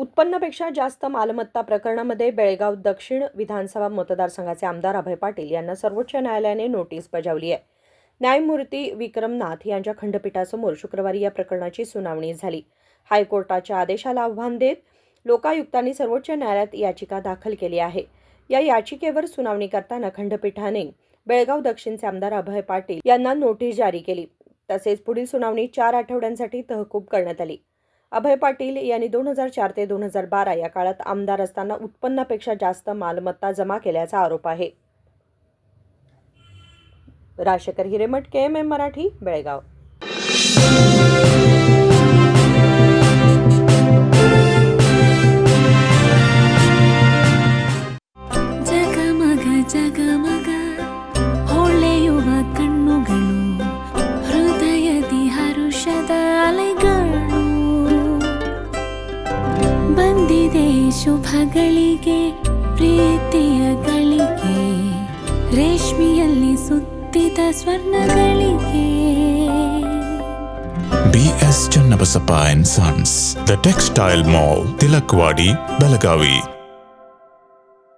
उत्पन्नापेक्षा जास्त मालमत्ता प्रकरणामध्ये बेळगाव दक्षिण विधानसभा मतदारसंघाचे आमदार अभय पाटील यांना सर्वोच्च न्यायालयाने नोटीस बजावली आहे. न्यायमूर्ती विक्रमनाथ यांच्या खंडपीठासमोर शुक्रवारी या प्रकरणाची सुनावणी झाली. हायकोर्टाच्या आदेशाला आव्हान देत लोकायुक्तांनी सर्वोच्च न्यायालयात याचिका दाखल केली आहे. या याचिकेवर सुनावणी करताना खंडपीठाने बेळगाव दक्षिणचे आमदार अभय पाटील यांना नोटीस जारी केली. तसेच पुढील सुनावणी 4 आठवड्यांसाठी तहकूब करण्यात आली. अभय पाटील यांनी 2004 ते 2012 या काळात आमदार असताना उत्पन्नापेक्षा जास्त मालमत्ता जमा केल्याचा आरोप आहे. राजशेखर हिरेमठ, KMM मराठी, बेळगाव. ಜಗಮಗ ಹೊಳೆಯುವ ಕಣ್ಣುಗಳು, ಹೃದಯದಿ ಹರುಷದ ಅಲೆಗಳು. ಬಂದಿದೆ ಶುಭಗಳಿಗೆ, ಪ್ರೀತಿಯ ಗಳಿಗೆ, ರೇಷ್ಮೆಯಲ್ಲಿ ಸುತ್ತಿದ ಸ್ವರ್ಣಗಳಿಗೆ. BS Channabasappa and Sons, The Textile Mall, Tilakvadi, Belagavi.